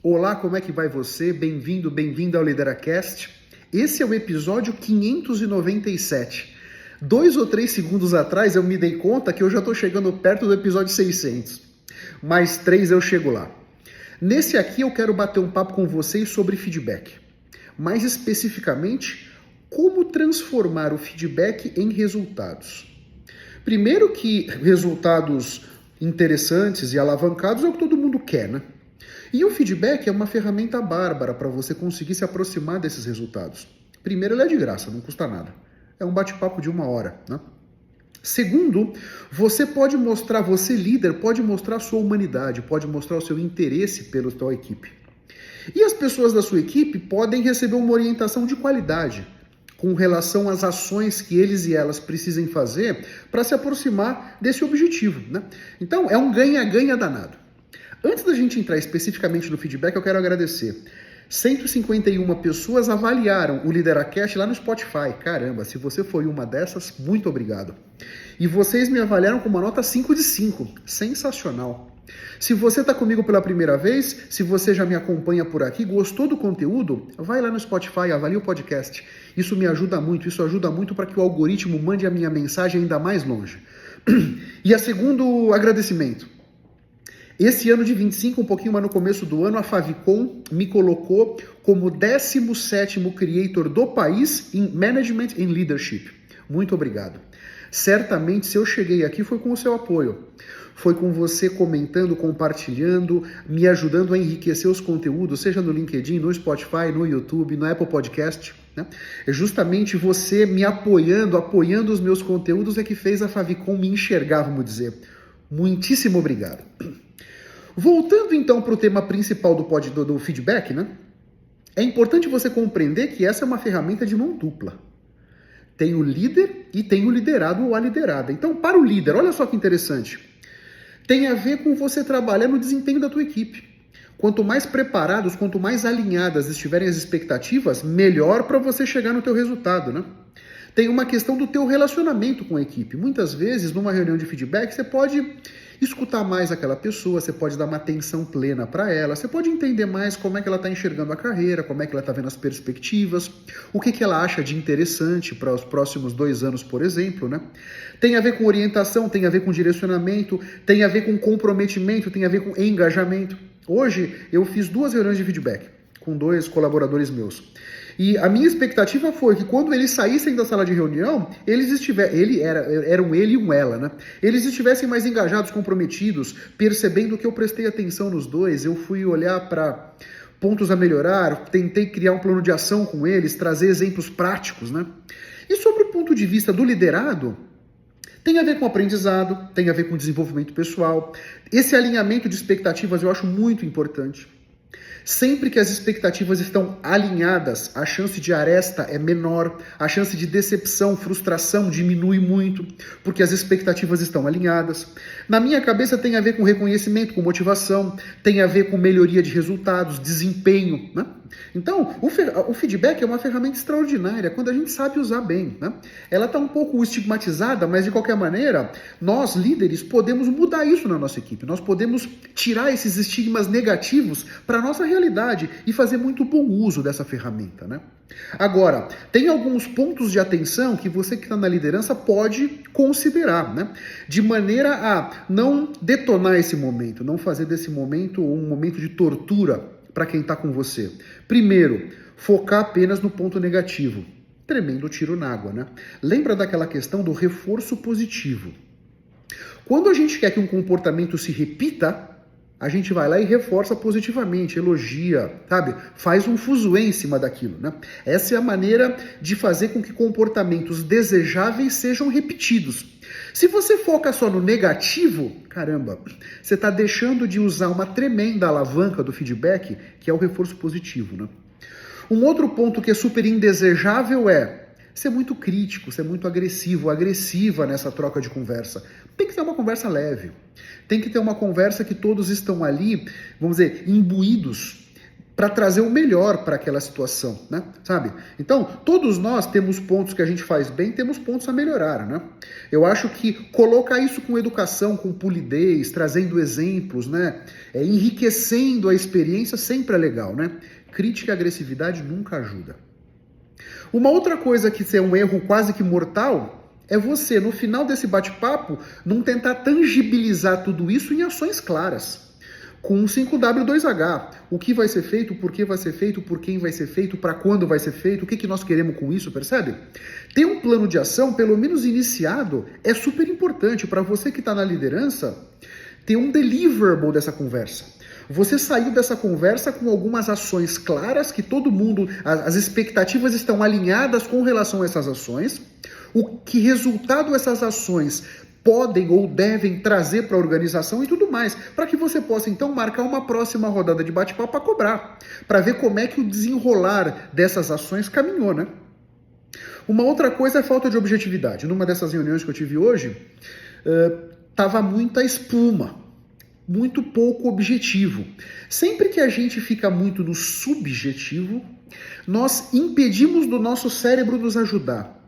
Olá, como é que vai você? Bem-vindo, bem-vinda ao Lideracast. Esse é o episódio 597. 2 ou 3 segundos atrás eu me dei conta que eu já estou chegando perto do episódio 600. Mais 3 eu chego lá. Nesse aqui eu quero bater um papo com vocês sobre feedback. Mais especificamente, como transformar o feedback em resultados. Primeiro que resultados interessantes e alavancados é o que todo mundo quer, né? E o feedback é uma ferramenta bárbara para você conseguir se aproximar desses resultados. Primeiro, ele é de graça, não custa nada. É um bate-papo de 1 hora, né? Segundo, você líder, pode mostrar a sua humanidade, pode mostrar o seu interesse pela sua equipe. E as pessoas da sua equipe podem receber uma orientação de qualidade com relação às ações que eles e elas precisem fazer para se aproximar desse objetivo, né? Então, é um ganha-ganha danado. Antes da gente entrar especificamente no feedback, eu quero agradecer. 151 pessoas avaliaram o Lideracast lá no Spotify. Caramba, se você foi uma dessas, muito obrigado. E vocês me avaliaram com uma nota 5 de 5. Sensacional. Se você está comigo pela primeira vez, se você já me acompanha por aqui, gostou do conteúdo, vai lá no Spotify, avalie o podcast. Isso me ajuda muito, isso ajuda muito para que o algoritmo mande a minha mensagem ainda mais longe. E a segundo agradecimento. Esse ano de 25, um pouquinho mais no começo do ano, a Favicon me colocou como 17º creator do país em Management and Leadership. Muito obrigado. Certamente, se eu cheguei aqui, foi com o seu apoio. Foi com você comentando, compartilhando, me ajudando a enriquecer os conteúdos, seja no LinkedIn, no Spotify, no YouTube, no Apple Podcast, né? É justamente você me apoiando os meus conteúdos é que fez a Favicon me enxergar, vamos dizer. Muitíssimo obrigado. Voltando então para o tema principal do feedback, né? É importante você compreender que essa é uma ferramenta de mão dupla. Tem o líder e tem o liderado ou a liderada. Então, para o líder, olha só que interessante. Tem a ver com você trabalhar no desempenho da tua equipe. Quanto mais preparados, quanto mais alinhadas estiverem as expectativas, melhor para você chegar no teu resultado, né? Tem uma questão do teu relacionamento com a equipe. Muitas vezes, numa reunião de feedback, você pode escutar mais aquela pessoa, você pode dar uma atenção plena para ela, você pode entender mais como é que ela está enxergando a carreira, como é que ela está vendo as perspectivas, o que, que ela acha de interessante para os próximos 2 anos, por exemplo, né? Tem a ver com orientação, tem a ver com direcionamento, tem a ver com comprometimento, tem a ver com engajamento. Hoje, eu fiz 2 reuniões de feedback com 2 colaboradores meus. E a minha expectativa foi que quando eles saíssem da sala de reunião, eram ele e um ela, né? Eles estivessem mais engajados, comprometidos, percebendo que eu prestei atenção nos 2, eu fui olhar para pontos a melhorar, tentei criar um plano de ação com eles, trazer exemplos práticos, né? E sobre o ponto de vista do liderado, tem a ver com aprendizado, tem a ver com desenvolvimento pessoal. Esse alinhamento de expectativas eu acho muito importante. Sempre que as expectativas estão alinhadas, a chance de aresta é menor, a chance de decepção, frustração diminui muito, porque as expectativas estão alinhadas. Na minha cabeça tem a ver com reconhecimento, com motivação, tem a ver com melhoria de resultados, desempenho, né? Então, o feedback é uma ferramenta extraordinária quando a gente sabe usar bem, né? Ela está um pouco estigmatizada, mas de qualquer maneira, nós líderes podemos mudar isso na nossa equipe, nós podemos tirar esses estigmas negativos para a nossa realidade e fazer muito bom uso dessa ferramenta, né? Agora, tem alguns pontos de atenção que você que está na liderança pode considerar, né? De maneira a não detonar esse momento, não fazer desse momento um momento de tortura para quem está com você. Primeiro, focar apenas no ponto negativo. Tremendo tiro na água, né? Lembra daquela questão do reforço positivo. Quando a gente quer que um comportamento se repita, a gente vai lá e reforça positivamente, elogia, sabe? Faz um fuzuê em cima daquilo, né? Essa é a maneira de fazer com que comportamentos desejáveis sejam repetidos. Se você foca só no negativo, caramba, você está deixando de usar uma tremenda alavanca do feedback, que é o reforço positivo, né? Um outro ponto que é super indesejável é ser muito crítico, ser muito agressivo, agressiva nessa troca de conversa. Tem que ter uma conversa leve. Tem que ter uma conversa que todos estão ali, vamos dizer, imbuídos para trazer o melhor para aquela situação, né? Sabe? Então, todos nós temos pontos que a gente faz bem, temos pontos a melhorar, né? Eu acho que colocar isso com educação, com polidez, trazendo exemplos, né? Enriquecendo a experiência sempre é legal, né? Crítica e agressividade nunca ajuda. Uma outra coisa que é um erro quase que mortal é você, no final desse bate-papo, não tentar tangibilizar tudo isso em ações claras. Com um 5W2H, o que vai ser feito, por que vai ser feito, por quem vai ser feito, para quando vai ser feito, o que nós queremos com isso, percebe? Ter um plano de ação, pelo menos iniciado, é super importante para você que está na liderança, ter um deliverable dessa conversa. Você saiu dessa conversa com algumas ações claras, que todo mundo, as expectativas estão alinhadas com relação a essas ações, o que resultado essas ações podem ou devem trazer para a organização e tudo mais, para que você possa então marcar uma próxima rodada de bate-papo para cobrar, para ver como é que o desenrolar dessas ações caminhou, né? Uma outra coisa é a falta de objetividade. Numa dessas reuniões que eu tive hoje, tava muita espuma, muito pouco objetivo. Sempre que a gente fica muito no subjetivo, nós impedimos do nosso cérebro nos ajudar.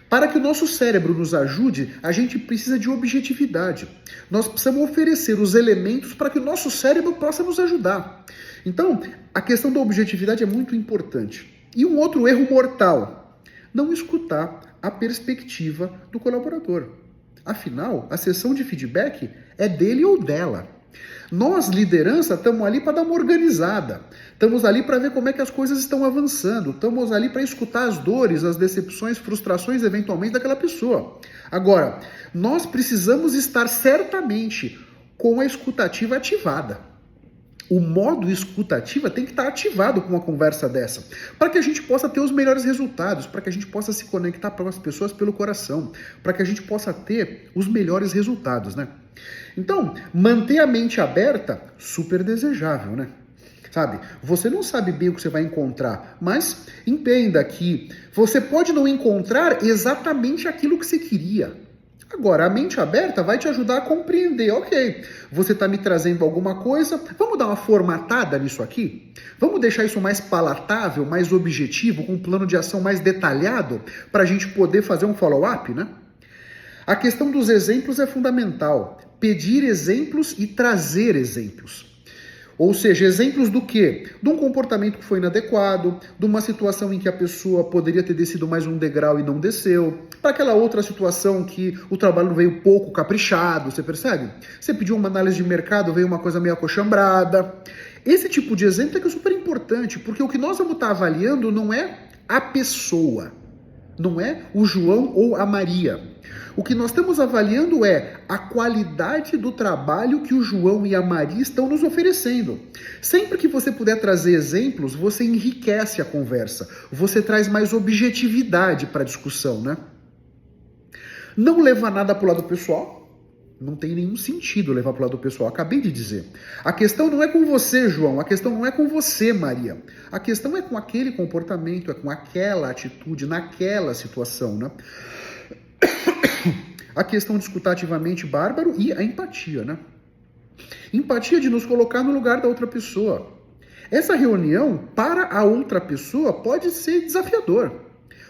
Para que o nosso cérebro nos ajude, a gente precisa de objetividade. Nós precisamos oferecer os elementos para que o nosso cérebro possa nos ajudar. Então, a questão da objetividade é muito importante. E um outro erro mortal, não escutar a perspectiva do colaborador. Afinal, a sessão de feedback é dele ou dela. Nós, liderança, estamos ali para dar uma organizada. Estamos ali para ver como é que as coisas estão avançando. Estamos ali para escutar as dores, as decepções, frustrações, eventualmente, daquela pessoa. Agora, nós precisamos estar certamente com a escutativa ativada. O modo escutativa tem que estar ativado com uma conversa dessa, para que a gente possa ter os melhores resultados, para que a gente possa se conectar para as pessoas pelo coração, para que a gente possa ter os melhores resultados, né? Então, manter a mente aberta, super desejável, né? Sabe? Você não sabe bem o que você vai encontrar, mas entenda que você pode não encontrar exatamente aquilo que você queria. Agora, a mente aberta vai te ajudar a compreender. Ok, você está me trazendo alguma coisa, vamos dar uma formatada nisso aqui? Vamos deixar isso mais palatável, mais objetivo, com um plano de ação mais detalhado, para a gente poder fazer um follow-up, né? A questão dos exemplos é fundamental. Pedir exemplos e trazer exemplos. Ou seja, exemplos do quê? De um comportamento que foi inadequado, de uma situação em que a pessoa poderia ter descido mais um degrau e não desceu, para aquela outra situação que o trabalho veio pouco caprichado, você percebe? Você pediu uma análise de mercado, veio uma coisa meio acochambrada. Esse tipo de exemplo é que é super importante, porque o que nós vamos estar avaliando não é a pessoa, não é o João ou a Maria. O que nós estamos avaliando é a qualidade do trabalho que o João e a Maria estão nos oferecendo. Sempre que você puder trazer exemplos, você enriquece a conversa. Você traz mais objetividade para a discussão, né? Não levar nada para o lado pessoal. Não tem nenhum sentido levar para o lado pessoal. Acabei de dizer. A questão não é com você, João. A questão não é com você, Maria. A questão é com aquele comportamento, é com aquela atitude, naquela situação, né? A questão de escutar ativamente bárbaro e a empatia, né? Empatia de nos colocar no lugar da outra pessoa. Essa reunião, para a outra pessoa, pode ser desafiador.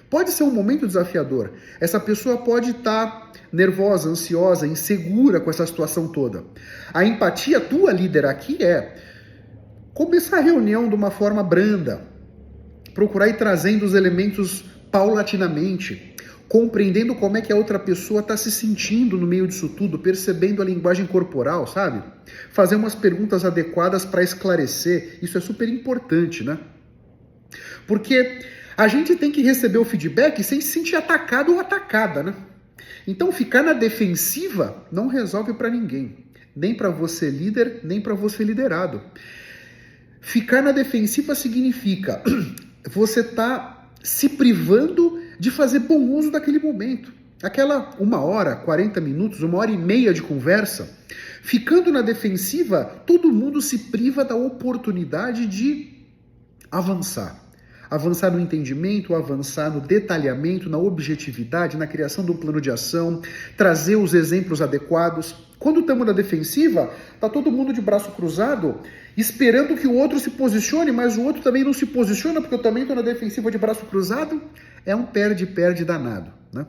Pode ser um momento desafiador. Essa pessoa pode estar nervosa, ansiosa, insegura com essa situação toda. A empatia, tua líder aqui, é começar a reunião de uma forma branda. Procurar ir trazendo os elementos paulatinamente. Compreendendo como é que a outra pessoa está se sentindo no meio disso tudo, percebendo a linguagem corporal, sabe? Fazer umas perguntas adequadas para esclarecer, isso é super importante, né? Porque a gente tem que receber o feedback sem se sentir atacado ou atacada, né? Então ficar na defensiva não resolve para ninguém, nem para você líder, nem para você liderado. Ficar na defensiva significa você tá se privando de fazer bom uso daquele momento. Aquela 1 hora, 40 minutos, 1h30 de conversa, ficando na defensiva, todo mundo se priva da oportunidade de avançar. Avançar no entendimento, avançar no detalhamento, na objetividade, na criação do plano de ação, trazer os exemplos adequados. Quando estamos na defensiva, tá todo mundo de braço cruzado, esperando que o outro se posicione, mas o outro também não se posiciona, porque eu também estou na defensiva de braço cruzado. É um perde-perde danado, né?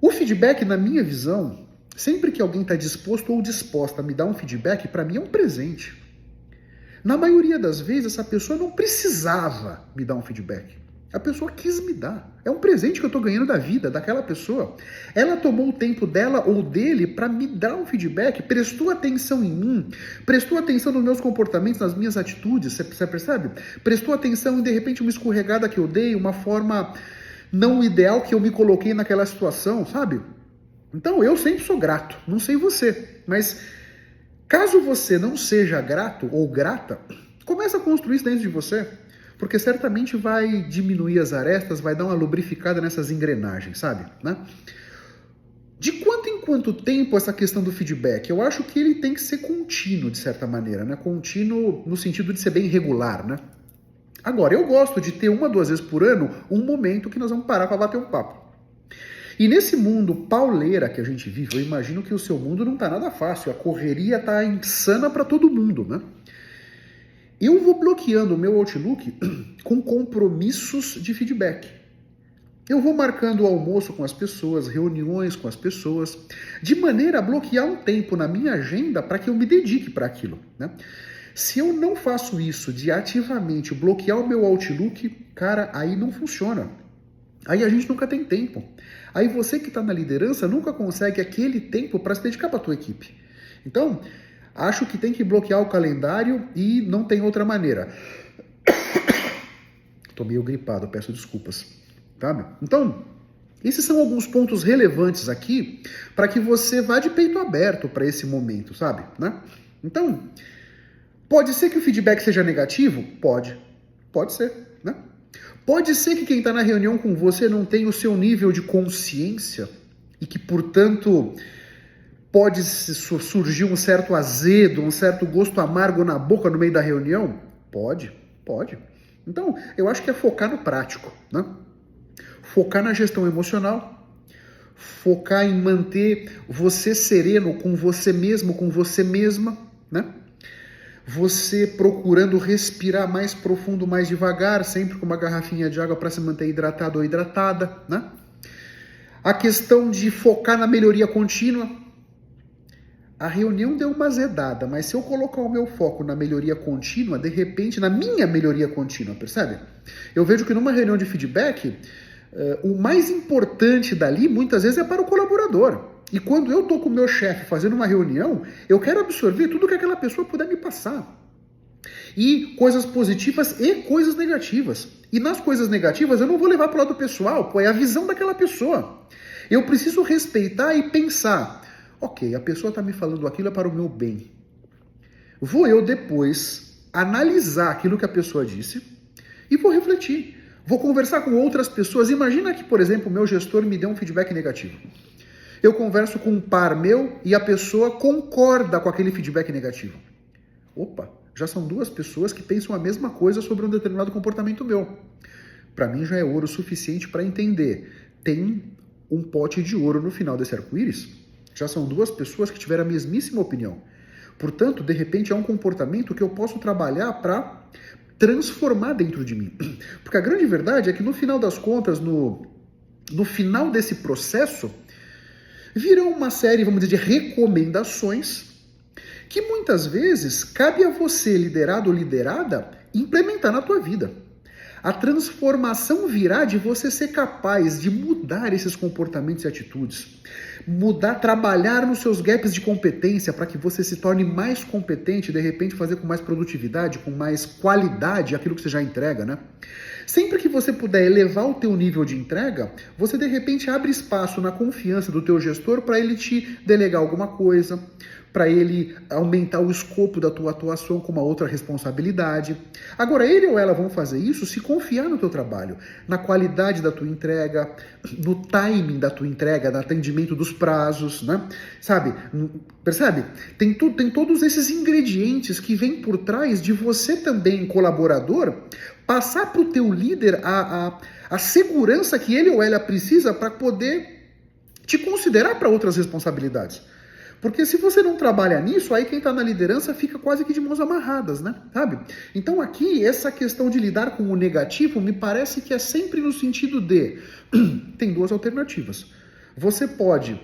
O feedback, na minha visão, sempre que alguém está disposto ou disposta a me dar um feedback, para mim é um presente. Na maioria das vezes, essa pessoa não precisava me dar um feedback. A pessoa quis me dar. É um presente que eu estou ganhando da vida, daquela pessoa. Ela tomou o tempo dela ou dele para me dar um feedback, prestou atenção em mim, prestou atenção nos meus comportamentos, nas minhas atitudes, você percebe? Prestou atenção em, de repente, uma escorregada que eu dei, uma forma não ideal que eu me coloquei naquela situação, sabe? Então, eu sempre sou grato, não sei você, mas caso você não seja grato ou grata, começa a construir isso dentro de você, porque certamente vai diminuir as arestas, vai dar uma lubrificada nessas engrenagens, sabe? Né? De quanto em quanto tempo essa questão do feedback? Eu acho que ele tem que ser contínuo, de certa maneira, né? Contínuo no sentido de ser bem regular, né? Agora, eu gosto de ter 1 a 2 vezes por ano um momento que nós vamos parar para bater um papo. E nesse mundo pauleira que a gente vive, eu imagino que o seu mundo não tá nada fácil, a correria tá insana para todo mundo, né? Eu vou bloqueando o meu Outlook com compromissos de feedback. Eu vou marcando o almoço com as pessoas, reuniões com as pessoas, de maneira a bloquear um tempo na minha agenda para que eu me dedique para aquilo, né? Se eu não faço isso de ativamente bloquear o meu Outlook, cara, aí não funciona. Aí a gente nunca tem tempo. Aí você que está na liderança nunca consegue aquele tempo para se dedicar para a tua equipe. Então, acho que tem que bloquear o calendário e não tem outra maneira. Estou meio gripado, peço desculpas. Tá? Então, esses são alguns pontos relevantes aqui para que você vá de peito aberto para esse momento, sabe? Né? Então, pode ser que o feedback seja negativo? Pode. Pode ser, né? Pode ser que quem está na reunião com você não tenha o seu nível de consciência e que, portanto, pode surgir um certo azedo, um certo gosto amargo na boca no meio da reunião? Pode, pode. Então, eu acho que é focar no prático, né? Focar na gestão emocional, focar em manter você sereno com você mesmo, com você mesma, né? Você procurando respirar mais profundo, mais devagar, sempre com uma garrafinha de água para se manter hidratado ou hidratada, né? A questão de focar na melhoria contínua. A reunião deu uma azedada, mas se eu colocar o meu foco na melhoria contínua, de repente, na minha melhoria contínua, percebe? Eu vejo que numa reunião de feedback, o mais importante dali, muitas vezes, é para o colaborador. E quando eu estou com o meu chefe fazendo uma reunião, eu quero absorver tudo que aquela pessoa puder me passar. E coisas positivas e coisas negativas. E nas coisas negativas eu não vou levar para o lado pessoal, pô, é a visão daquela pessoa. Eu preciso respeitar e pensar, ok, a pessoa está me falando aquilo é para o meu bem. Vou eu depois analisar aquilo que a pessoa disse e vou refletir. Vou conversar com outras pessoas. Imagina que, por exemplo, o meu gestor me deu um feedback negativo. Eu converso com um par meu e a pessoa concorda com aquele feedback negativo. Opa, já são 2 pessoas que pensam a mesma coisa sobre um determinado comportamento meu. Para mim já é ouro suficiente para entender. Tem um pote de ouro no final desse arco-íris. Já são 2 pessoas que tiveram a mesmíssima opinião. Portanto, de repente é um comportamento que eu posso trabalhar para transformar dentro de mim. Porque a grande verdade é que no final das contas, no final desse processo, virão uma série, vamos dizer, de recomendações que muitas vezes cabe a você, liderado ou liderada, implementar na tua vida. A transformação virá de você ser capaz de mudar esses comportamentos e atitudes. Mudar, trabalhar nos seus gaps de competência para que você se torne mais competente e, de repente, fazer com mais produtividade, com mais qualidade aquilo que você já entrega, né? Sempre que você puder elevar o teu nível de entrega, você, de repente, abre espaço na confiança do teu gestor para ele te delegar alguma coisa, para ele aumentar o escopo da tua atuação com uma outra responsabilidade. Agora, ele ou ela vão fazer isso se confiar no teu trabalho, na qualidade da tua entrega, no timing da tua entrega, no atendimento dos prazos, né? Sabe? Percebe? Tem todos esses ingredientes que vêm por trás de você também, colaborador, passar para o teu líder a segurança que ele ou ela precisa para poder te considerar para outras responsabilidades. Porque se você não trabalha nisso, aí quem está na liderança fica quase que de mãos amarradas, né? Sabe? Então aqui, essa questão de lidar com o negativo, me parece que é sempre no sentido de... Tem duas alternativas. Você pode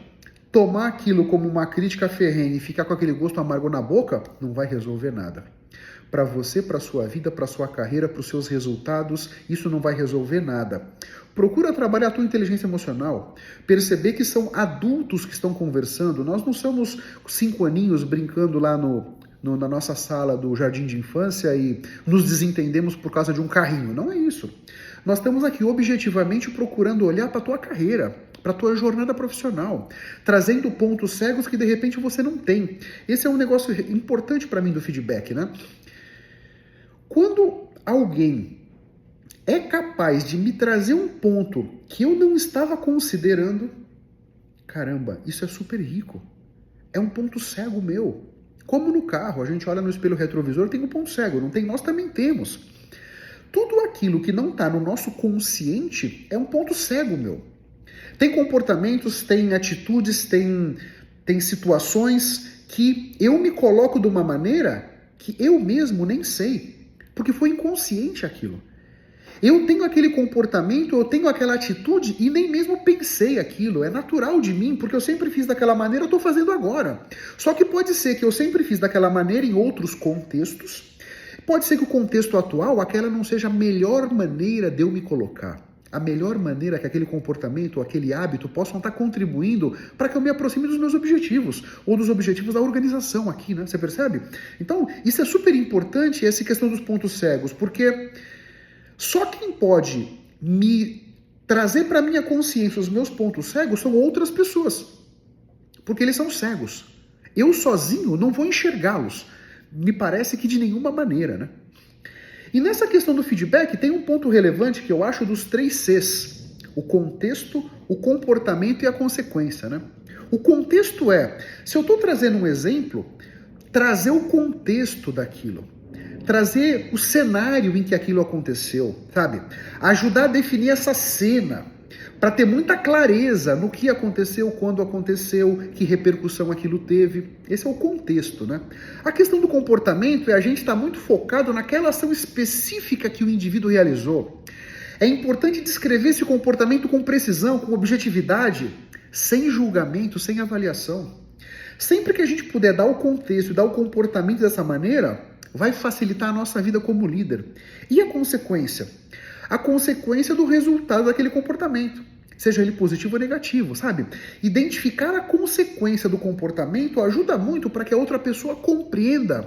tomar aquilo como uma crítica ferrenha e ficar com aquele gosto amargo na boca, não vai resolver nada. Para você, para sua vida, para sua carreira, para os seus resultados, isso não vai resolver nada. Procura trabalhar a tua inteligência emocional, perceber que são adultos que estão conversando. Nós não somos 5 aninhos brincando lá na nossa sala do jardim de infância e nos desentendemos por causa de um carrinho. Não é isso. Nós estamos aqui objetivamente procurando olhar para a tua carreira, para a tua jornada profissional, trazendo pontos cegos que de repente você não tem. Esse é um negócio importante para mim do feedback, né? Quando alguém é capaz de me trazer um ponto que eu não estava considerando, caramba, isso é super rico. É um ponto cego meu. Como no carro, a gente olha no espelho retrovisor, tem um ponto cego, não tem? Nós também temos. Tudo aquilo que não está no nosso consciente é um ponto cego meu. Tem comportamentos, tem atitudes, tem situações que eu me coloco de uma maneira que eu mesmo nem sei. Porque foi inconsciente aquilo. Eu tenho aquele comportamento, eu tenho aquela atitude e nem mesmo pensei aquilo. É natural de mim, porque eu sempre fiz daquela maneira, eu estou fazendo agora. Só que pode ser que eu sempre fiz daquela maneira em outros contextos. Pode ser que o contexto atual, aquela não seja a melhor maneira de eu me colocar. A melhor maneira que aquele comportamento, aquele hábito possam estar contribuindo para que eu me aproxime dos meus objetivos, ou dos objetivos da organização aqui, né? Você percebe? Então, isso é super importante, essa questão dos pontos cegos, porque só quem pode me trazer para a minha consciência os meus pontos cegos são outras pessoas, porque eles são cegos. Eu sozinho não vou enxergá-los, me parece que de nenhuma maneira, né? E nessa questão do feedback tem um ponto relevante que eu acho dos 3 Cs. O contexto, o comportamento e a consequência, né? O contexto é, se eu estou trazendo um exemplo, trazer o contexto daquilo. Trazer o cenário em que aquilo aconteceu, sabe? Ajudar a definir essa cena, para ter muita clareza no que aconteceu, quando aconteceu, que repercussão aquilo teve. Esse é o contexto, né? A questão do comportamento é a gente estar muito focado naquela ação específica que o indivíduo realizou. É importante descrever esse comportamento com precisão, com objetividade, sem julgamento, sem avaliação. Sempre que a gente puder dar o contexto e dar o comportamento dessa maneira, vai facilitar a nossa vida como líder. E a consequência? A consequência do resultado daquele comportamento, seja ele positivo ou negativo, sabe? Identificar a consequência do comportamento ajuda muito para que a outra pessoa compreenda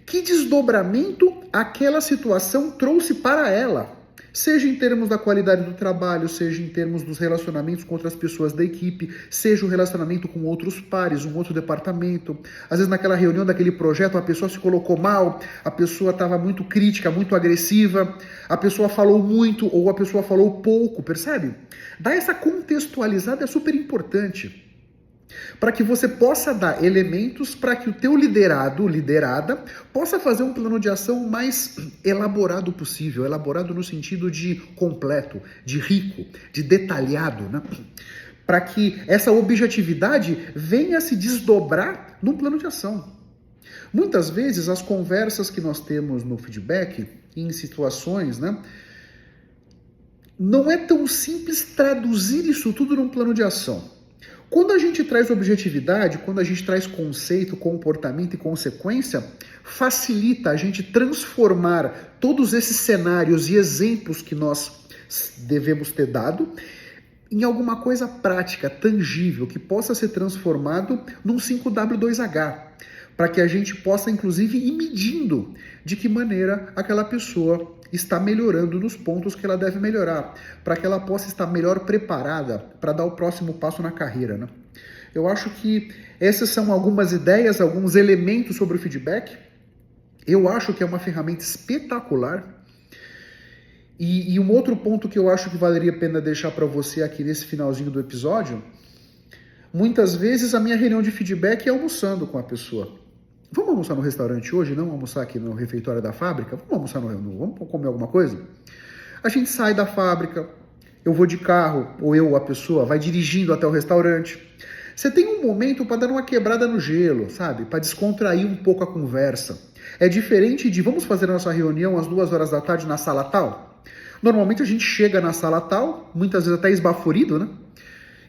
que desdobramento aquela situação trouxe para ela. Seja em termos da qualidade do trabalho, seja em termos dos relacionamentos com outras pessoas da equipe, seja o relacionamento com outros pares, um outro departamento. Às vezes naquela reunião daquele projeto a pessoa se colocou mal, a pessoa estava muito crítica, muito agressiva, a pessoa falou muito ou a pessoa falou pouco, percebe? Dar essa contextualizada é super importante, para que você possa dar elementos para que o teu liderada, possa fazer um plano de ação mais elaborado possível, elaborado no sentido de completo, de rico, de detalhado, né? Para que essa objetividade venha a se desdobrar num plano de ação. Muitas vezes as conversas que nós temos no feedback, em situações, né, não é tão simples traduzir isso tudo num plano de ação. Quando a gente traz objetividade, quando a gente traz conceito, comportamento e consequência, facilita a gente transformar todos esses cenários e exemplos que nós devemos ter dado em alguma coisa prática, tangível, que possa ser transformado num 5W2H, para que a gente possa, inclusive, ir medindo de que maneira aquela pessoa está melhorando nos pontos que ela deve melhorar, para que ela possa estar melhor preparada para dar o próximo passo na carreira, né? Eu acho que essas são algumas ideias, alguns elementos sobre o feedback. Eu acho que é uma ferramenta espetacular. E um outro ponto que eu acho que valeria a pena deixar para você aqui nesse finalzinho do episódio, muitas vezes a minha reunião de feedback é almoçando com a pessoa. Vamos almoçar no restaurante hoje, não almoçar aqui no refeitório da fábrica? Vamos almoçar vamos comer alguma coisa? A gente sai da fábrica, eu vou de carro, ou eu, a pessoa, vai dirigindo até o restaurante. Você tem um momento para dar uma quebrada no gelo, sabe? Para descontrair um pouco a conversa. É diferente de vamos fazer a nossa reunião às 2 horas da tarde na sala tal? Normalmente a gente chega na sala tal, muitas vezes até esbaforido, né?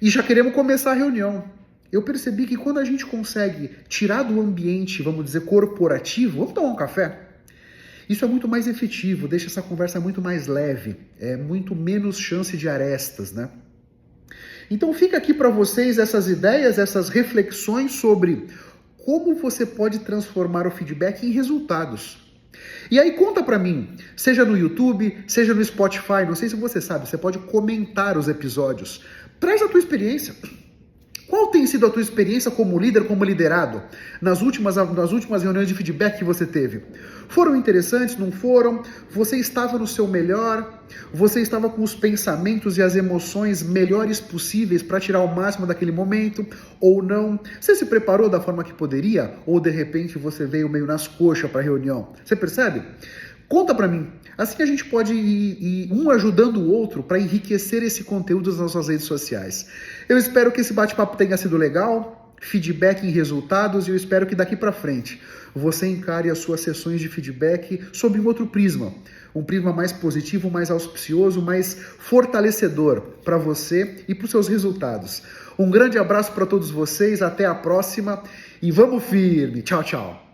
E já queremos começar a reunião. Eu percebi que quando a gente consegue tirar do ambiente, vamos dizer, corporativo, vamos tomar um café? Isso é muito mais efetivo, deixa essa conversa muito mais leve, é muito menos chance de arestas, né? Então fica aqui para vocês essas ideias, essas reflexões sobre como você pode transformar o feedback em resultados. E aí conta para mim, seja no YouTube, seja no Spotify, não sei se você sabe, você pode comentar os episódios. Traz a tua experiência. Qual tem sido a tua experiência como líder, como liderado, nas últimas reuniões de feedback que você teve? Foram interessantes, não foram? Você estava no seu melhor? Você estava com os pensamentos e as emoções melhores possíveis para tirar o máximo daquele momento? Ou não? Você se preparou da forma que poderia? Ou de repente você veio meio nas coxas para a reunião? Você percebe? Conta para mim. Assim a gente pode ir um ajudando o outro para enriquecer esse conteúdo nas nossas redes sociais. Eu espero que esse bate-papo tenha sido legal, feedback em resultados, e eu espero que daqui para frente você encare as suas sessões de feedback sob um outro prisma. Um prisma mais positivo, mais auspicioso, mais fortalecedor para você e para os seus resultados. Um grande abraço para todos vocês, até a próxima e vamos firme. Tchau, tchau.